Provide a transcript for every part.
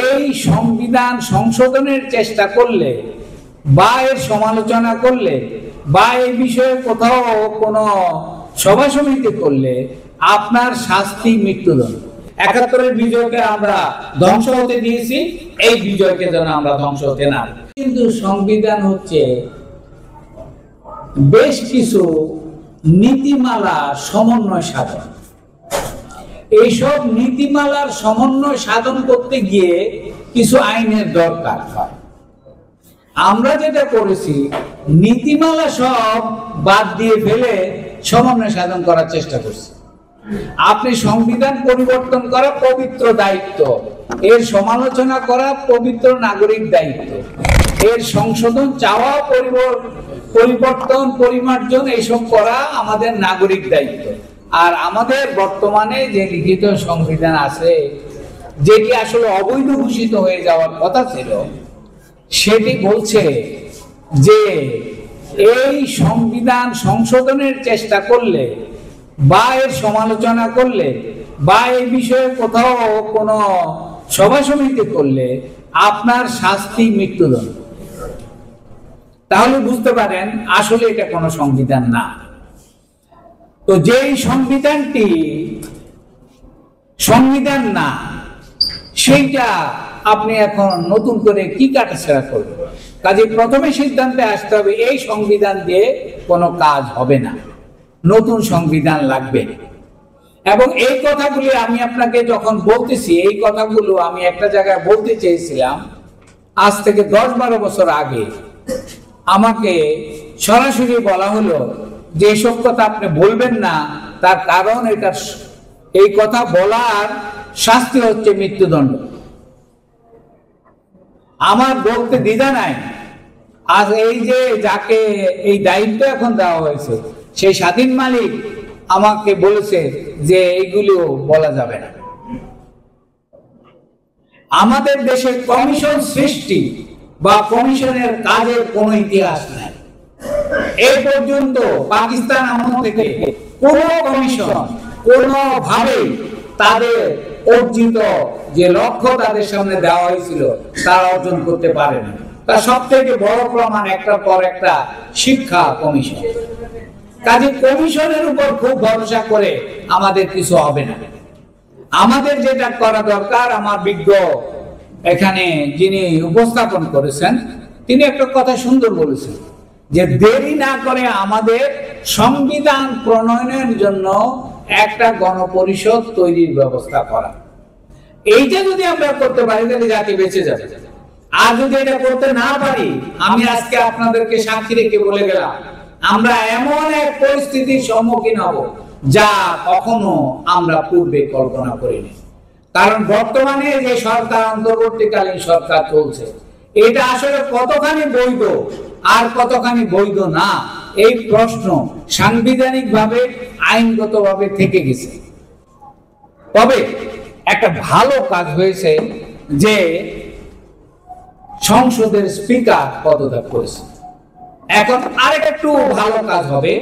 এই সংবিধান সংশোধনের চেষ্টা করলে বা এর সমালোচনা করলে বা এই বিষয়ে কোথাও কোনো সভা সমিতি করলে আপনার শাস্তি মৃত্যুদণ্ড। ৭১-এর বিজয়কে আমরা ধ্বংস হতে দিয়েছি, এই বিজয়কে যেন আমরা ধ্বংস হতে না। কিন্তু সংবিধান হচ্ছে বেশ কিছু নীতিমালা সমন্বয় সাধন। এইসব নীতিমালার সমন্বয় সাধন করতে গিয়ে কিছু আইনের দরকার হয়। আমরা যেটা করেছি, নীতিমালা সব বাদ দিয়ে ফেলে সমন্বয় সাধন করার চেষ্টা করছি। আপনি সংবিধান পরিবর্তন করা পবিত্র দায়িত্ব, এর সমালোচনা করা পবিত্র নাগরিক দায়িত্ব, এর সংশোধন চাওয়া, পরিবর্তন, পরিমার্জন এইসব করা আমাদের নাগরিক দায়িত্ব। আর আমাদের বর্তমানে যে লিখিত সংবিধান আছে, যেটি আসলে অবৈধ ঘোষিত হয়ে যাওয়ার কথা ছিল, সেটি বলছে যে এই সংবিধান সংশোধনের চেষ্টা করলে বা এর সমালোচনা করলে বা এই বিষয়ে কোথাও কোনো সভা সমিতি করলে আপনার শাস্তি মৃত্যুদণ্ড। তাহলে বুঝতে পারেন আসলে এটা কোনো সংবিধান না। তো যেই সংবিধানটি সংবিধান না, সেইটা আপনি এখন নতুন করে কি কাটাছেড়া করবেন? কাজে প্রথমে সিদ্ধান্তে আসতে হবে এই সংবিধান দিয়ে কোনো কাজ হবে না, নতুন সংবিধান লাগবে। এবং এই কথাগুলি আমি আপনাকে যখন বলতেছি, এই কথাগুলো আমি একটা জায়গায় বলতে চেয়েছিলাম আজ থেকে 10-12 বছর আগে। আমাকে সরাসরি বলা হলো যে এসব কথা আপনি বলবেন না, তার কারণ এটা, এই কথা বলার শাস্তি হচ্ছে মৃত্যুদণ্ড। আমার বলতে দ্বিধা নাই। আজ এই যে যাকে এই দায়িত্ব এখন দেওয়া হয়েছে, সেই স্বাধীন মালিক আমাকে বলেছে যে এইগুলো বলা যাবে না। আমাদের দেশে কমিশন সৃষ্টি বা কমিশনের কাজের কোনো ইতিহাস নাই। এই পর্যন্ত পাকিস্তান আমল থেকে কোন কমিশন কোনোভাবে তাদের অর্জিত যে লক্ষ্য তাদের সামনে দেওয়া হয়েছিল তারা অর্জন করতে পারেনি। তার সব থেকে বড় প্রমাণ একটার পর একটা শিক্ষা কমিশন। কাজে কমিশনের উপর খুব ভরসা করে আমাদের কিছু হবে না। আমাদের যেটা করা দরকার, আমার বিজ্ঞ এখানে যিনি উপস্থাপন করেছেন, তিনি একটা কথা সুন্দর বলেছেন যে দেরি না করে আমাদের সংবিধান প্রণয়নের জন্য একটা গণপরিষদ তৈরির ব্যবস্থা করা। এইটা যদি আমরা করতে পারি তাহলে জাতি বেঁচে যাবে। আর যদি এটা করতে না পারি, আমি আজকে আপনাদেরকে সাক্ষী রেখে বলে গেলাম, আমরা এমন এক পরিস্থিতির সম্মুখীন হব যা কখনো আমরা পূর্বে কল্পনা করিনি। কারণ বর্তমানে যে সরকার, অন্তর্বর্তীকালীন সরকার চলছে, এটা আসলে কতখানি বৈধ আর কতখানি বৈধ না, এই প্রশ্ন সাংবিধানিকভাবে, আইনগতভাবে থেকে গেছে। তবে একটা ভালো কাজ হয়েছে যে সংসদের স্পিকার পদত্যাগ করেছে। এখন আরেকটু ভালো কাজ হবে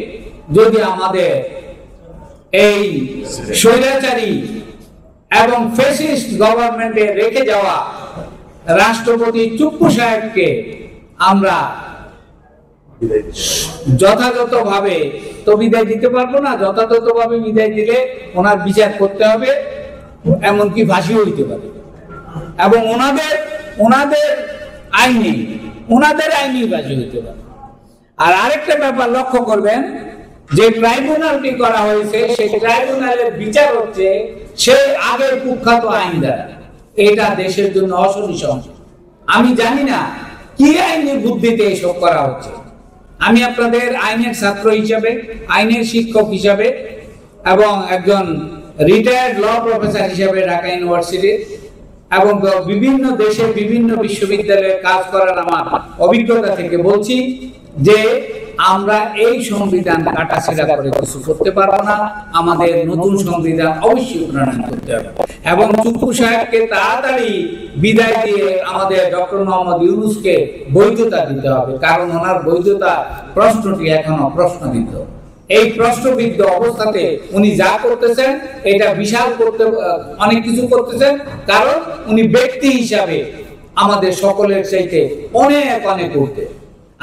যদি আমাদের এই স্বৈরাচারী এবং ফ্যাসিস্ট গভর্নমেন্টে রেখে যাওয়া রাষ্ট্রপতি চুপ্পু সাহেবকে আমরা যথাযথভাবে তো বিদায় দিতে পারবো না। যথাযথভাবে বিদায় দিলে ওনার বিচার করতে হবে, এমনকি ফাঁসি হইতে পারে। এবং ওনাদের আইনি ফাঁসি হইতে পারে। আর আরেকটা ব্যাপার লক্ষ্য করবেন, যে ট্রাইব্যুনালটি করা হয়েছে সেই ট্রাইব্যুনালের বিচার হচ্ছে সেই আগের কুখ্যাত আইন দ্বারা। এটা দেশের জন্য অসুবিধা। আমি জানি না কি আইনের বুদ্ধিতে এসব করা হচ্ছে। আমি আপনাদের আইনের ছাত্র হিসাবে, আইনের শিক্ষক হিসাবে এবং একজন রিটায়ার্ড ল প্রফেসর হিসাবে ঢাকা ইউনিভার্সিটির এবং বিভিন্ন দেশের বিভিন্ন বিশ্ববিদ্যালয়ে কাজ করার আমার অভিজ্ঞতা থেকে বলছি যে আমরা এই সংবিধান কাটাছেঁড়া করে কিছু করতে পারবো না। আমাদের নতুন সংবিধান অবশ্যই প্রণয়ন করতে হবে এবং চুপ্পু সাহেবকে তাড়াতাড়ি বিদায় দিয়ে আমাদের ডক্টর মোহাম্মদ ইউনূসকে বৈধতা দিতে হবে, কারণ ওনার বৈধতা প্রশ্নটি এখনো প্রশ্নবিদ্ধ। এই প্রশ্নবিদ্ধ অবস্থাতে উনি যা করতেছেন এটা বিশাল করতে অনেক কিছু করতেছেন, কারণ উনি ব্যক্তি হিসাবে আমাদের সকলের চাইতে অনেক অনেক করতে।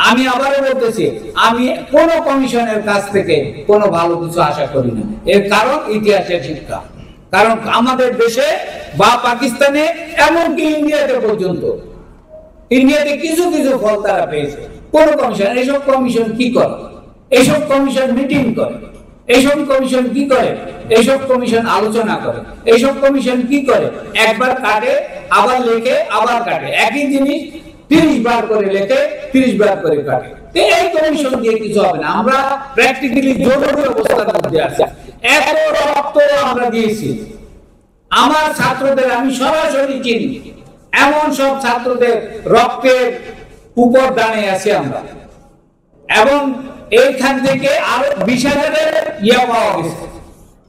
আমি আবারও বলতেছি, আমি কোন কমিশনের কাছ থেকে কোনো ভালো কিছু আশা করি না। এর কারণ ইতিহাসের শিক্ষা। কারণ আমাদের দেশে বা পাকিস্তানে, এমনকি ইন্ডিয়াতে পর্যন্ত, ইন্ডিয়াতে কিছু কিছু ফল তারা পেয়েছে। কোন কমিশন, এইসব কমিশন কি করে? এইসব কমিশন মিটিং করে। এইসব কমিশন কি করে? এইসব কমিশন আলোচনা করে। এইসব কমিশন কি করে? একবার কাটে, আবার লেখে, আবার কাটে। একই জিনিস 30 বার করে লেখে, 30 বার করে কাটে। এই কমিশন দিয়ে কিছু হবে না। আমরা প্র্যাকটিক্যালি জরুরি অবস্থার মধ্যে আছি। এত রক্ত আমরা দিয়েছি। আমার ছাত্রদের আমি সরাসরি চিনি, এমন সব ছাত্রদের রক্তের উপর দাঁড়িয়ে আছি আমরা। এবং এইখান থেকে আরো 20,000-এর ইয়া পাওয়া গেছে,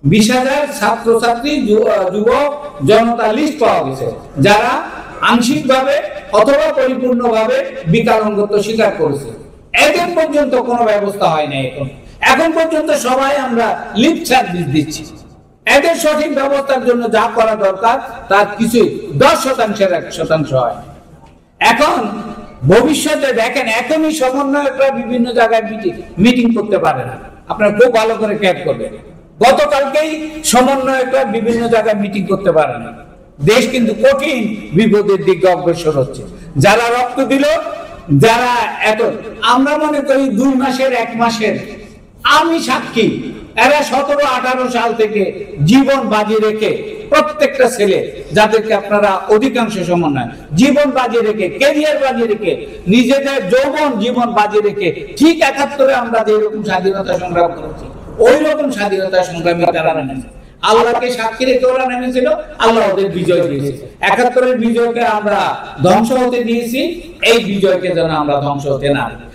20,000 ছাত্রছাত্রী যুবক জনতা লিস্ট পাওয়া গেছে, যারা আংশিকভাবে অথবা পরিপূর্ণভাবে বিকলাঙ্গত্ব স্বীকার করেছে। এদের পর্যন্ত কোনো ব্যবস্থা হয় না। এখন পর্যন্ত সবাই আমরা লিপ সার্ভিস দিচ্ছি। এদের সঠিক ব্যবস্থার জন্য যা করা দরকার তার কিছুই 10%-এর 1% হয়। এখন ভবিষ্যতে দেখেন, এখনই সমন্বয়করা বিভিন্ন জায়গায় মিটিং করতে পারে না। আপনারা খুব ভালো করে খেয়াল করবেন, গতকালকেই সমন্বয়করা বিভিন্ন জায়গায় মিটিং করতে পারে না। দেশ কিন্তু কঠিন বিপদের দিকে অগ্রসর হচ্ছে। যারা রক্ত দিল, যারা এত, আমরা মনে করি 2 মাসের 1 মাসের, আমি সাক্ষী, এরা 17-18 সাল থেকে জীবন বাজি রেখে, প্রত্যেকটা ছেলে যাদেরকে আপনারা অধিকাংশ সমন্বয়, জীবন বাজি রেখে, ক্যারিয়ার বাজি রেখে, নিজেদের যৌবন জীবন বাজি রেখে, ঠিক 71-এ আমরা যেরকম স্বাধীনতা সংগ্রাম করেছি, ওই রকম স্বাধীনতা সংগ্রামী তারা নেমেছে। আল্লাহকে সাক্ষী রেখে ওরা নেমেছিল, আল্লাহ ওদের বিজয় দিয়েছে। 71-এর বিজয়কে আমরা ধ্বংস হতে দিয়েছি, এই বিজয়কে যেন আমরা ধ্বংস হতে না দিই।